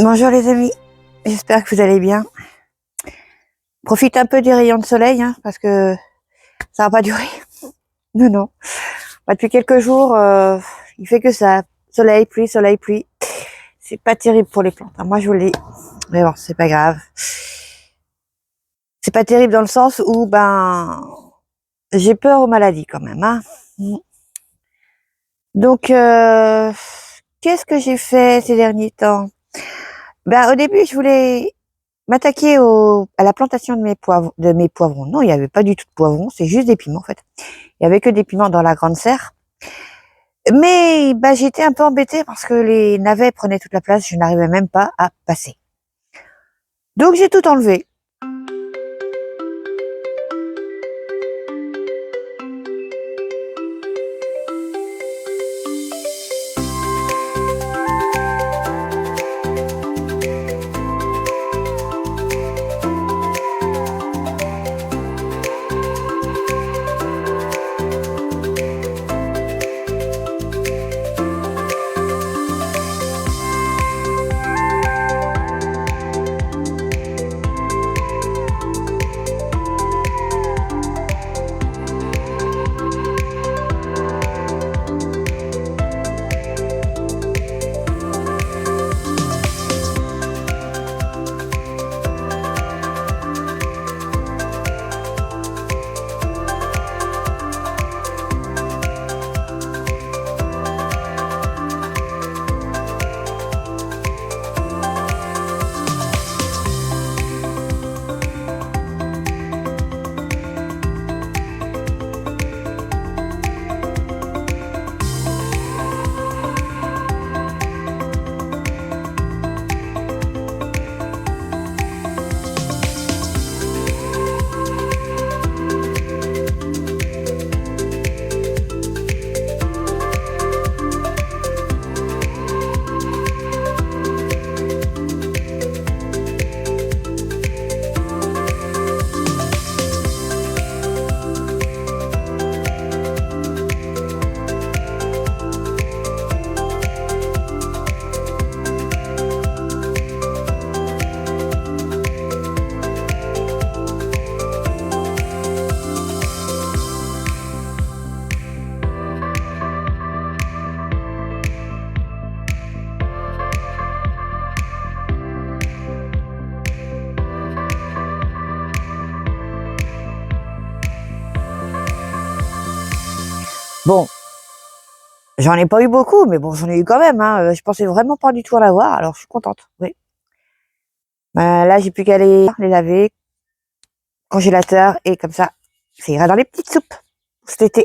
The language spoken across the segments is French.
Bonjour les amis, j'espère que vous allez bien. Profite un peu des rayons de soleil, hein, parce que ça va pas durer. Non. Depuis quelques jours, il fait que ça. Soleil, pluie, soleil, pluie. C'est pas terrible pour les plantes, hein. Moi je vous le dis. Mais bon, c'est pas grave. C'est pas terrible dans le sens où, j'ai peur aux maladies quand même, hein. Donc, qu'est-ce que j'ai fait ces derniers temps? Au début, je voulais m'attaquer à la plantation de mes poivrons. Non, il n'y avait pas du tout de poivrons, c'est juste des piments en fait. Il y avait que des piments dans la grande serre. Mais j'étais un peu embêtée parce que les navets prenaient toute la place, je n'arrivais même pas à passer. Donc j'ai tout enlevé. Bon, j'en ai pas eu beaucoup, mais bon, j'en ai eu quand même, hein. Je pensais vraiment pas du tout en avoir, alors je suis contente, oui. Là, j'ai plus qu'à les laver, congélateur, et comme ça ira dans les petites soupes cet été.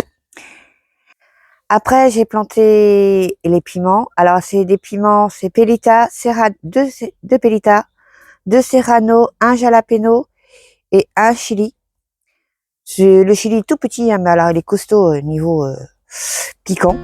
Après, j'ai planté les piments. Alors, c'est des piments, c'est Pelita, deux Pelita, deux Serrano, un Jalapeno et un Chili. C'est le Chili tout petit, hein, mais alors il est costaud niveau piquant.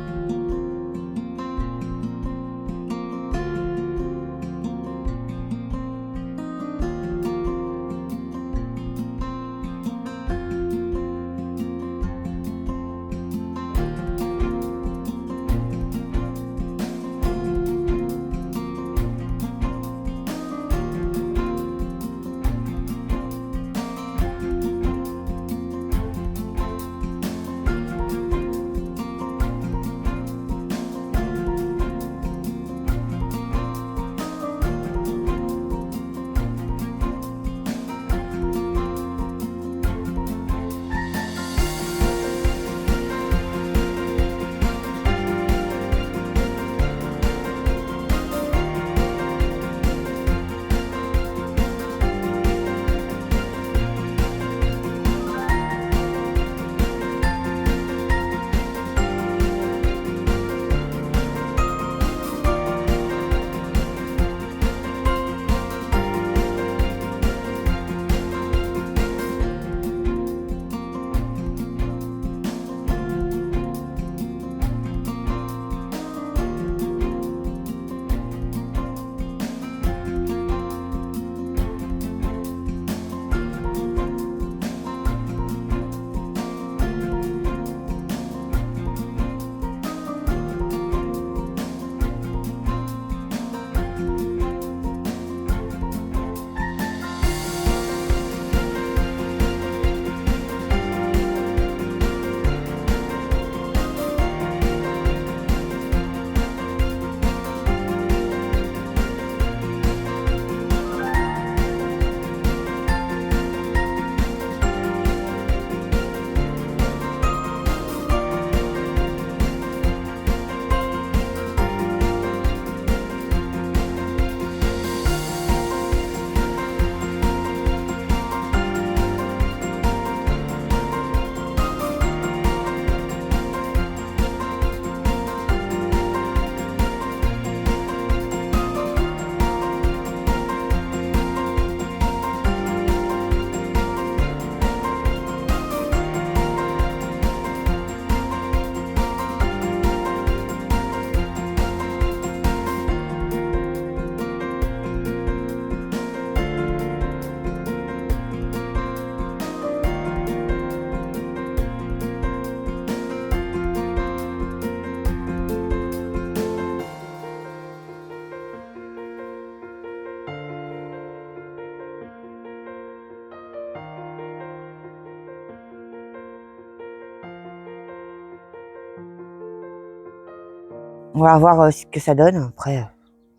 On va voir ce que ça donne après.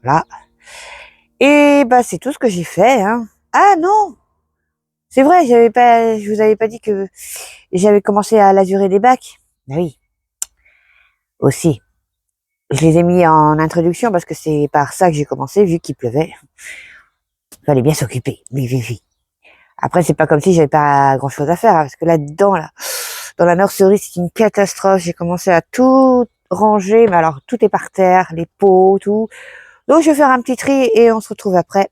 Voilà. Et bah c'est tout ce que j'ai fait. Hein. Ah non, c'est vrai, je vous avais pas dit que j'avais commencé à lazurer des bacs. Ah oui, aussi. Je les ai mis en introduction parce que c'est par ça que j'ai commencé, vu qu'il pleuvait. Fallait bien s'occuper. Oui, oui, oui. Après, c'est pas comme si j'avais pas grand chose à faire, hein, parce que là-dedans, là, dans la nurserie, c'est une catastrophe. J'ai commencé à tout ranger, mais alors tout est par terre, les pots, tout. Donc je vais faire un petit tri et on se retrouve après,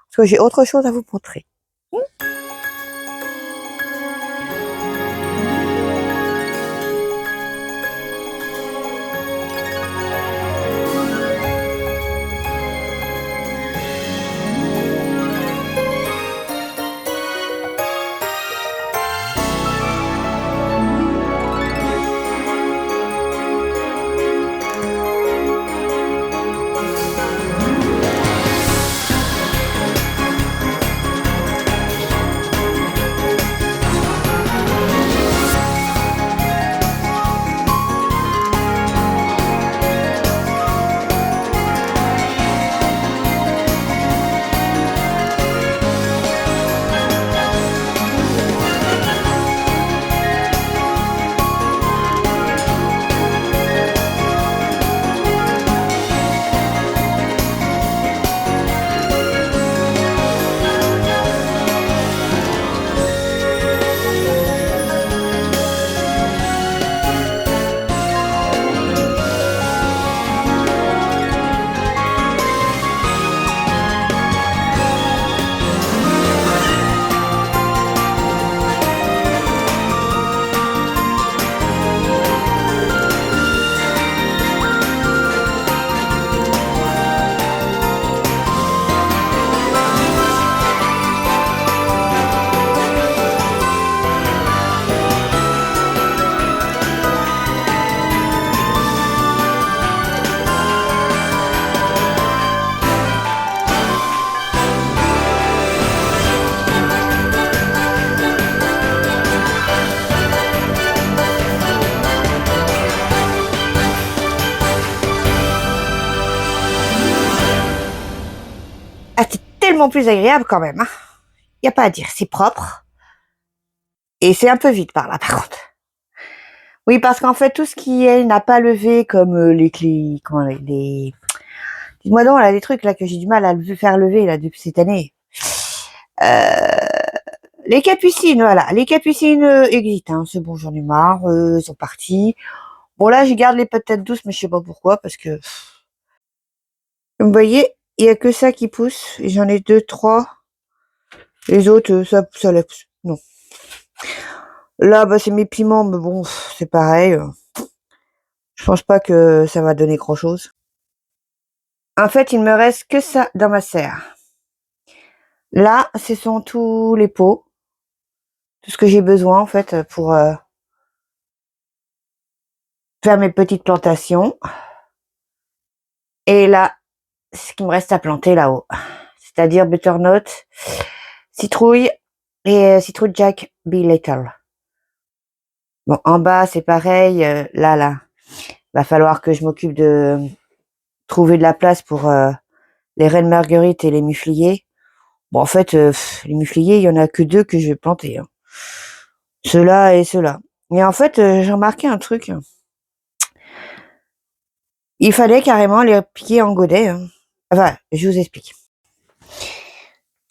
parce que j'ai autre chose à vous montrer. Ah, c'est tellement plus agréable quand même. Hein. Y a pas à dire, c'est propre et c'est un peu vide par là, par contre. Oui, parce qu'en fait, tout ce qui est n'a pas levé, comme les clés, comment dites-moi donc là, les trucs là que j'ai du mal à faire lever là depuis cette année. Euh, les capucines, voilà, les capucines existent. Hein, c'est bon, j'en ai marre, ils sont partis. Bon là, je garde les patates douces, mais je sais pas pourquoi, parce que vous voyez, il y a que ça qui pousse. Et j'en ai deux, trois. Les autres, ça lève. Non. Là, bah c'est mes piments, mais bon, c'est pareil. Je pense pas que ça va donner grand chose. En fait, il me reste que ça dans ma serre. Là, ce sont tous les pots, tout ce que j'ai besoin en fait pour faire mes petites plantations. Et là, ce qui me reste à planter là-haut, c'est-à-dire butternut, citrouille et citrouille Jack Be Little. Bon, en bas, c'est pareil. Là, va falloir que je m'occupe de trouver de la place pour les reines marguerites et les mufliers. Bon, en fait, les mufliers, il y en a que deux que je vais planter. Hein. Ceux-là et ceux-là. Mais en fait, j'ai remarqué un truc. Il fallait carrément les piquer en godet. Hein. Enfin, je vous explique.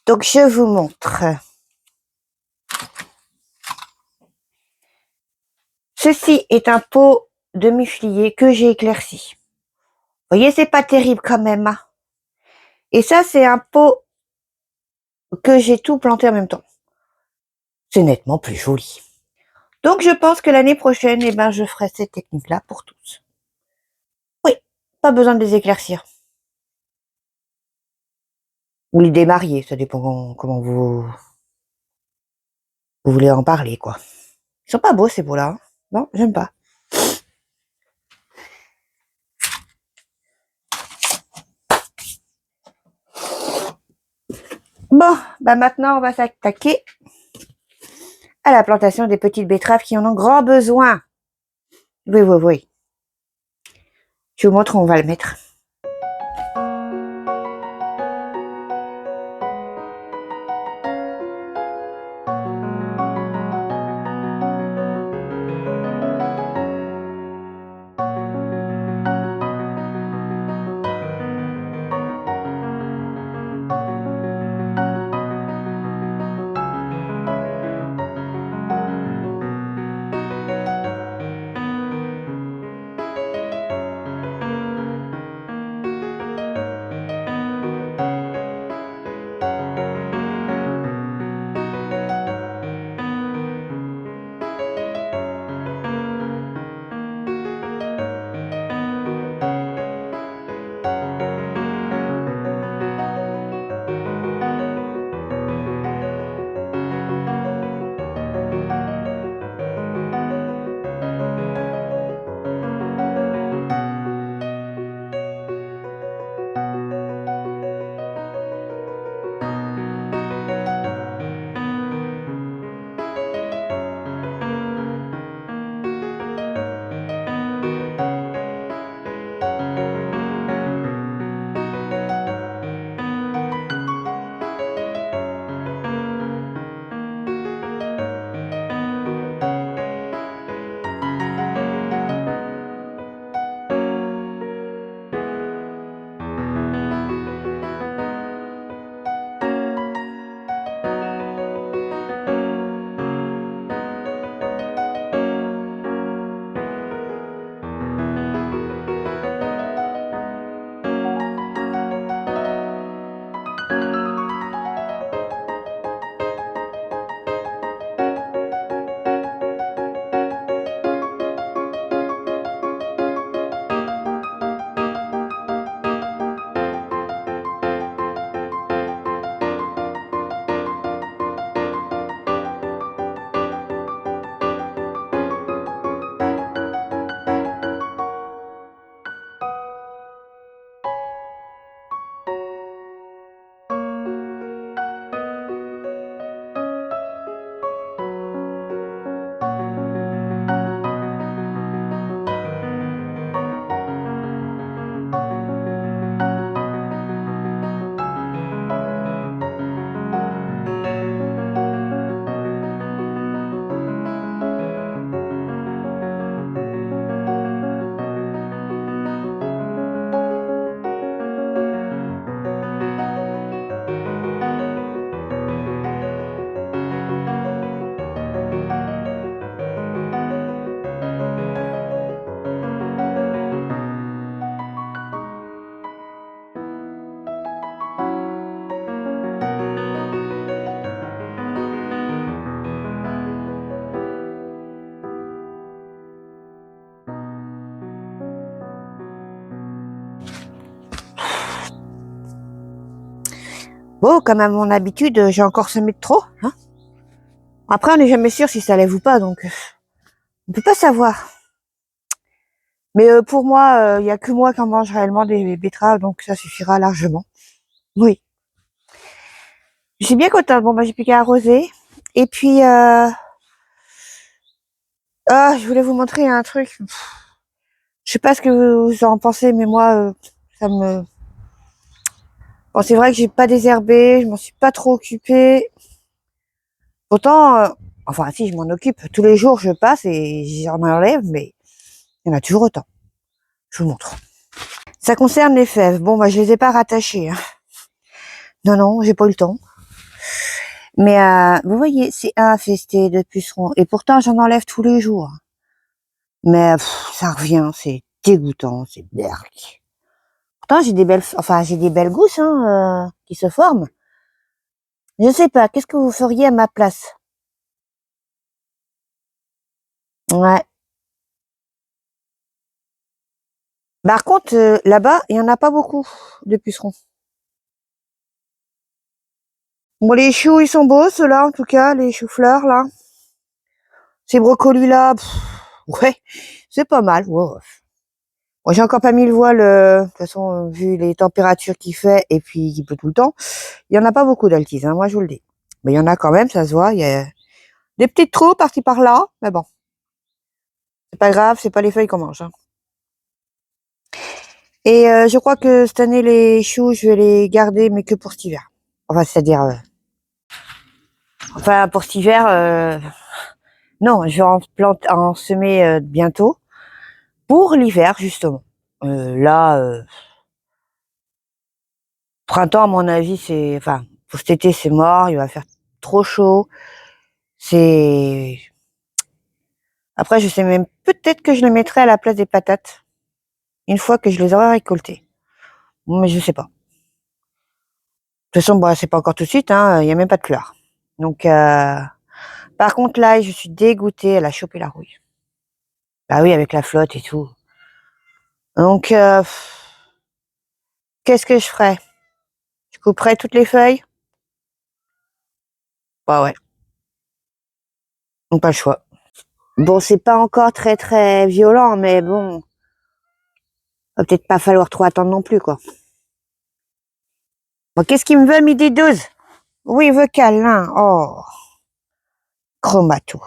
Donc, je vous montre. Ceci est un pot de muflier que j'ai éclairci. Vous voyez, c'est pas terrible quand même. Hein. Et ça, c'est un pot que j'ai tout planté en même temps. C'est nettement plus joli. Donc, je pense que l'année prochaine, eh ben, je ferai cette technique-là pour tous. Oui, pas besoin de les éclaircir. Ou les démarier, ça dépend comment vous voulez en parler, quoi. Ils sont pas beaux, ces pots-là. Hein. Non, j'aime pas. Bon, bah maintenant, on va s'attaquer à la plantation des petites betteraves qui en ont grand besoin. Oui, oui, oui. Je vous montre où on va le mettre. Bon, comme à mon habitude, j'ai encore semé de trop. Hein. Après, on n'est jamais sûr si ça lève ou pas, donc on peut pas savoir. Mais pour moi, il y a que moi qui en mange réellement des betteraves, donc ça suffira largement. Oui. Je suis bien contente. Bon, bah, j'ai plus qu'à arroser. Et puis, je voulais vous montrer un truc. Je sais pas ce que vous en pensez, mais moi, ça me... Bon, c'est vrai que j'ai pas désherbé, je m'en suis pas trop occupée. Pourtant, enfin, si, je m'en occupe. Tous les jours, je passe et j'en enlève, mais il y en a toujours autant. Je vous montre. Ça concerne les fèves. Bon, bah, je les ai pas rattachées. Hein. Non, non, j'ai pas eu le temps. Mais vous voyez, c'est infesté de pucerons. Et pourtant, j'en enlève tous les jours. Mais ça revient, c'est dégoûtant, c'est berk. Pourtant, j'ai des belles gousses qui se forment. Je sais pas, qu'est-ce que vous feriez à ma place? Ouais. Par contre, là-bas, il y en a pas beaucoup de pucerons. Bon, les choux, ils sont beaux, ceux-là, en tout cas, les choux-fleurs, là. Ces brocolis-là, ouais, c'est pas mal. Ouais. Bon, j'ai encore pas mis le voile, de toute façon, vu les températures qu'il fait et puis qu'il pleut tout le temps, il y en a pas beaucoup d'altise, hein, moi je vous le dis. Mais il y en a quand même, ça se voit, il y a des petites trous par-ci par-là, mais bon, c'est pas grave, c'est pas les feuilles qu'on mange. Hein. Et je crois que cette année, les choux, je vais les garder, mais que pour cet hiver. Enfin, c'est-à-dire... enfin, pour cet hiver... non, je vais en semer bientôt. Pour l'hiver, justement. Là, printemps, à mon avis, c'est... Enfin, pour cet été, c'est mort. Il va faire trop chaud. C'est... Après, je sais même... Peut-être que je les mettrai à la place des patates. Une fois que je les aurai récoltées. Mais je sais pas. De toute façon, bon, c'est pas encore tout de suite, hein. Il y a même pas de fleurs. Donc, par contre, là, je suis dégoûtée. Elle a chopé la rouille. Bah oui, avec la flotte et tout. Donc, qu'est-ce que je ferais? Je couperais toutes les feuilles? Bah ouais. Donc, pas le choix. Bon, c'est pas encore très très violent, mais bon, va peut-être pas falloir trop attendre non plus, quoi. Bon, qu'est-ce qu'il me veut, midi 12? Oui, il veut câlin. Oh, chromato.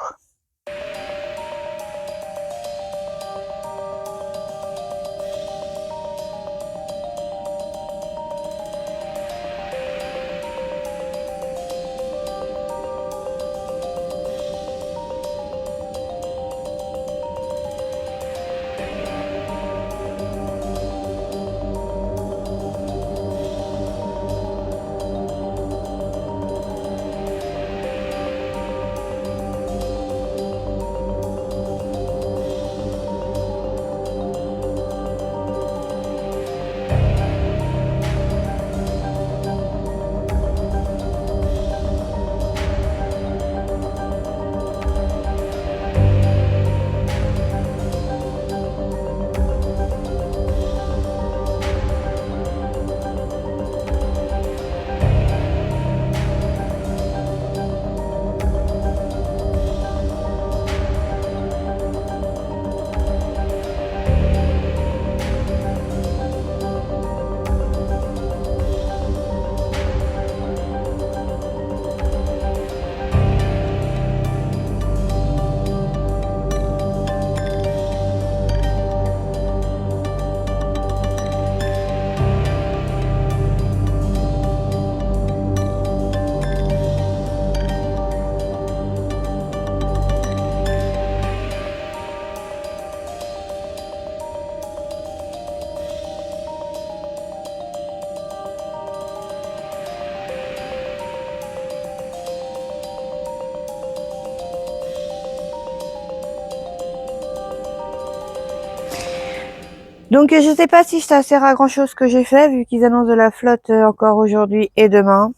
Donc, je sais pas si ça sert à grand chose ce que j'ai fait, vu qu'ils annoncent de la flotte encore aujourd'hui et demain.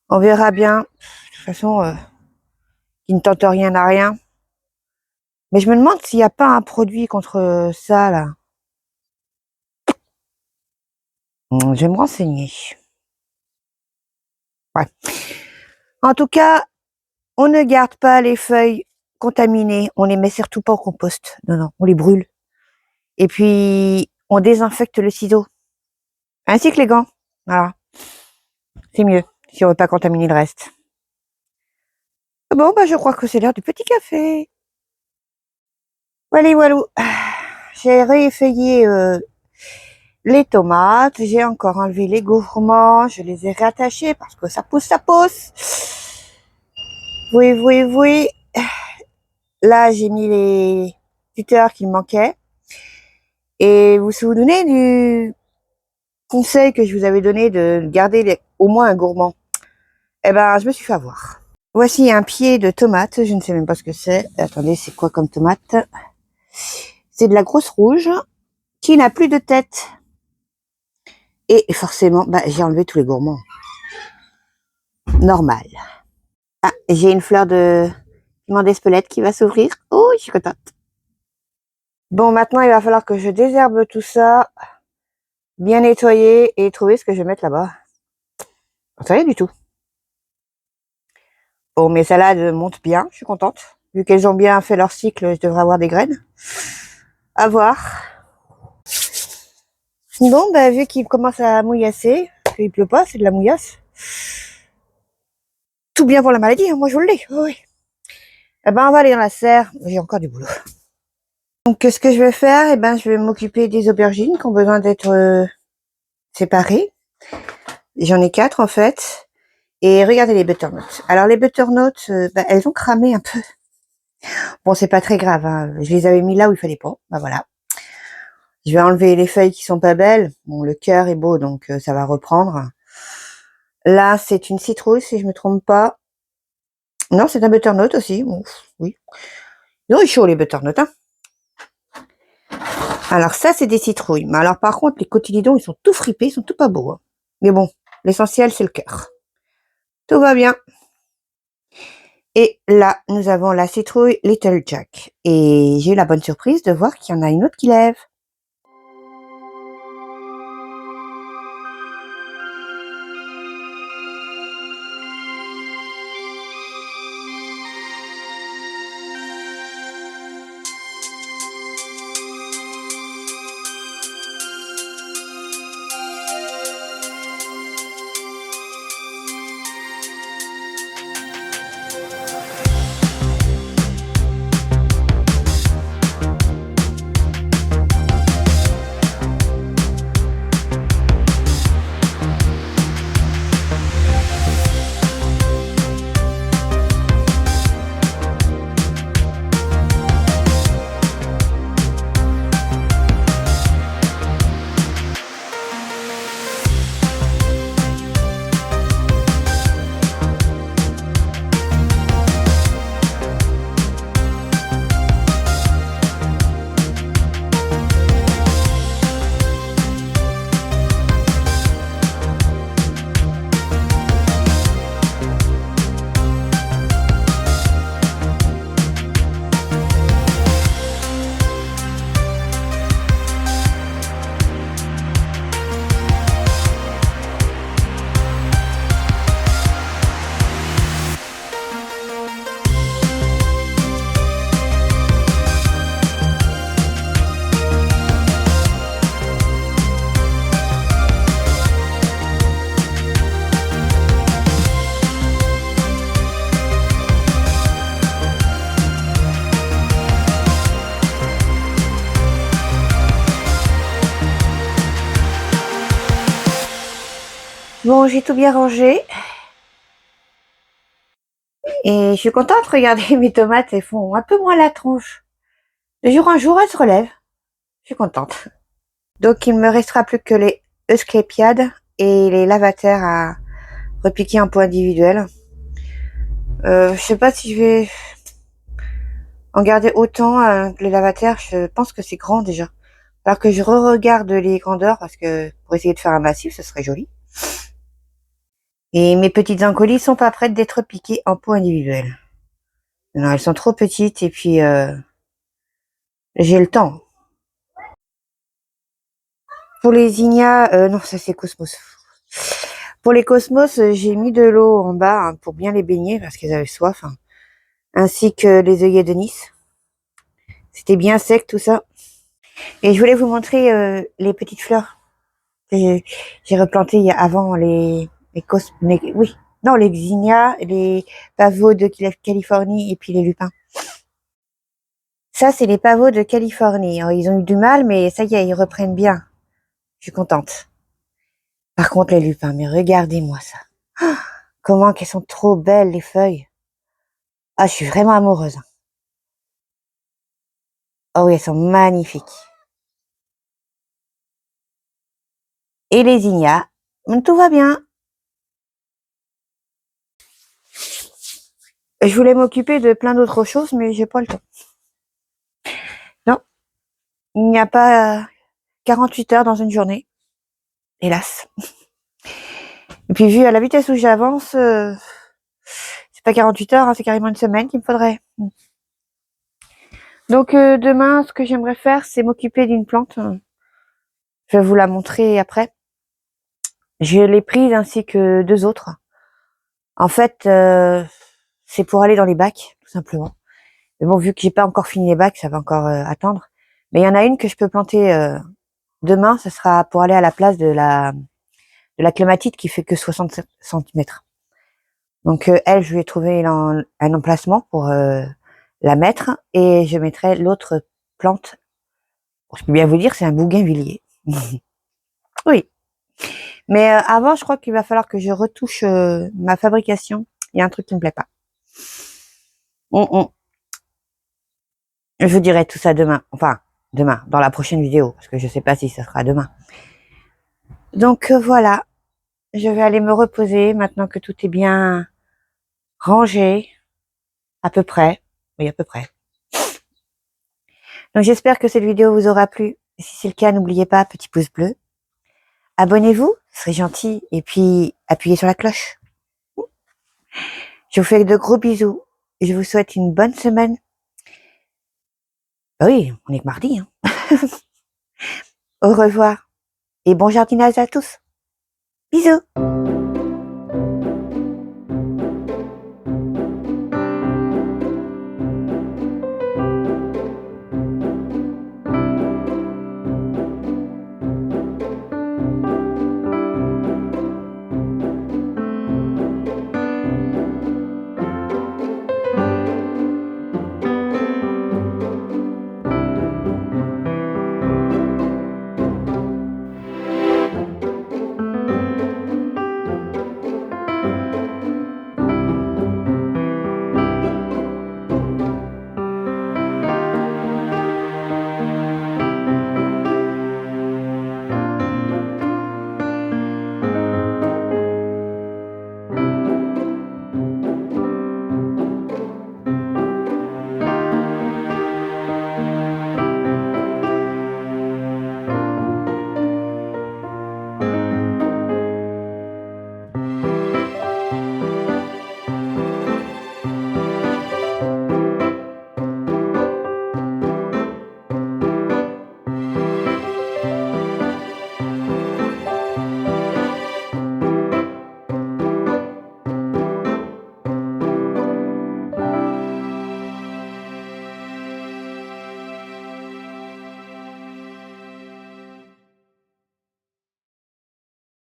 On verra bien. De toute façon, qui ne tente rien à rien. Mais je me demande s'il n'y a pas un produit contre ça, là. Je vais me renseigner. Ouais. En tout cas, on ne garde pas les feuilles contaminées. On les met surtout pas au compost. Non, non, on les brûle. Et puis, on désinfecte le ciseau. Ainsi que les gants. Voilà. C'est mieux, si on veut pas contaminer le reste. Bon, bah, je crois que c'est l'heure du petit café. Voilà, walou. J'ai réeffeuillé les tomates. J'ai encore enlevé les gourmands. Je les ai réattachés parce que ça pousse, ça pousse. Oui, oui, oui. Là, j'ai mis les tuteurs qui me manquaient. Et vous vous souvenez du conseil que je vous avais donné de garder au moins un gourmand? Eh ben, je me suis fait avoir. Voici un pied de tomate. Je ne sais même pas ce que c'est. Attendez, c'est quoi comme tomate? C'est de la grosse rouge qui n'a plus de tête. Et forcément, bah, j'ai enlevé tous les gourmands. Normal. Ah, j'ai une fleur de piment d'Espelette qui va s'ouvrir. Oh, je suis contente. Bon, maintenant, il va falloir que je désherbe tout ça, bien nettoyer et trouver ce que je vais mettre là-bas. C'est rien du tout. Bon, mes salades montent bien, je suis contente. Vu qu'elles ont bien fait leur cycle, je devrais avoir des graines. À voir. Bon, bah, vu qu'il commence à mouillasser, qu'il pleut pas, c'est de la mouillasse. Tout bien pour la maladie, hein, moi je l'ai. Oui. Eh ben, on va aller dans la serre. J'ai encore du boulot. Donc, ce que je vais faire, je vais m'occuper des aubergines qui ont besoin d'être séparées. J'en ai 4 en fait. Et regardez les butternuts. Alors les butternuts, elles ont cramé un peu. Bon, c'est pas très grave, hein. Je les avais mis là où il fallait pas. Voilà. Je vais enlever les feuilles qui sont pas belles. Bon, le cœur est beau, donc ça va reprendre. Là, c'est une citrouille, si je me trompe pas. Non, c'est un butternut aussi. Bon, oui. Ils ont eu chaud les butternuts, hein. Alors ça, c'est des citrouilles. Mais alors par contre, les cotylédons, ils sont tout fripés, ils sont tout pas beaux, hein. Mais bon, l'essentiel, c'est le cœur. Tout va bien. Et là, nous avons la citrouille Little Jack. Et j'ai eu la bonne surprise de voir qu'il y en a une autre qui lève. Bon, j'ai tout bien rangé. Et je suis contente, regardez, mes tomates, elles font un peu moins la tronche. De jour en jour, elles se relèvent. Je suis contente. Donc, il me restera plus que les Asclepiades et les lavataires à repiquer en pot individuel. Je sais pas si je vais en garder autant que les lavataires. Je pense que c'est grand déjà. Alors que je re-regarde les grandeurs parce que pour essayer de faire un massif, ce serait joli. Et mes petites encolis sont pas prêtes d'être piquées en pot individuel. Non, elles sont trop petites et puis j'ai le temps. Pour les zinnias, non, ça c'est Cosmos. Pour les Cosmos, j'ai mis de l'eau en bas hein, pour bien les baigner parce qu'elles avaient soif, hein, ainsi que les œillets de Nice. C'était bien sec tout ça. Et je voulais vous montrer les petites fleurs que j'ai replantées avant les zinnias, les pavots de Californie et puis les lupins. Ça, c'est les pavots de Californie. Alors, ils ont eu du mal, mais ça y est, ils reprennent bien. Je suis contente. Par contre, les lupins, mais regardez-moi ça. Ah, comment qu'elles sont trop belles, les feuilles. Ah, je suis vraiment amoureuse. Oh oui, elles sont magnifiques. Et les zinnias, tout va bien. Je voulais m'occuper de plein d'autres choses, mais j'ai pas le temps. Non, il n'y a pas 48 heures dans une journée. Hélas. Et puis, vu à la vitesse où j'avance, c'est pas 48 heures, hein, c'est carrément une semaine qu'il me faudrait. Donc, demain, ce que j'aimerais faire, c'est m'occuper d'une plante. Je vais vous la montrer après. Je l'ai prise ainsi que 2 autres. En fait, c'est pour aller dans les bacs, tout simplement. Mais bon, vu que j'ai pas encore fini les bacs, ça va encore attendre. Mais il y en a une que je peux planter demain, ce sera pour aller à la place de la clématite qui fait que 60 centimètres. Donc elle, je vais trouver un emplacement pour la mettre et je mettrai l'autre plante. Je peux bien vous dire, c'est un bougainvillier. Oui. Mais avant, je crois qu'il va falloir que je retouche ma fabrication. Il y a un truc qui me plaît pas. Je vous dirai tout ça demain. Enfin, demain, dans la prochaine vidéo, parce que je sais pas si ça sera demain. Donc voilà, je vais aller me reposer maintenant que tout est bien rangé, à peu près. Oui, à peu près. Donc j'espère que cette vidéo vous aura plu. Si c'est le cas, n'oubliez pas, petit pouce bleu. Abonnez-vous, ce serait gentil. Et puis, appuyez sur la cloche. Je vous fais de gros bisous. Je vous souhaite une bonne semaine. Oui, on est que mardi. Hein. Au revoir et bon jardinage à tous. Bisous.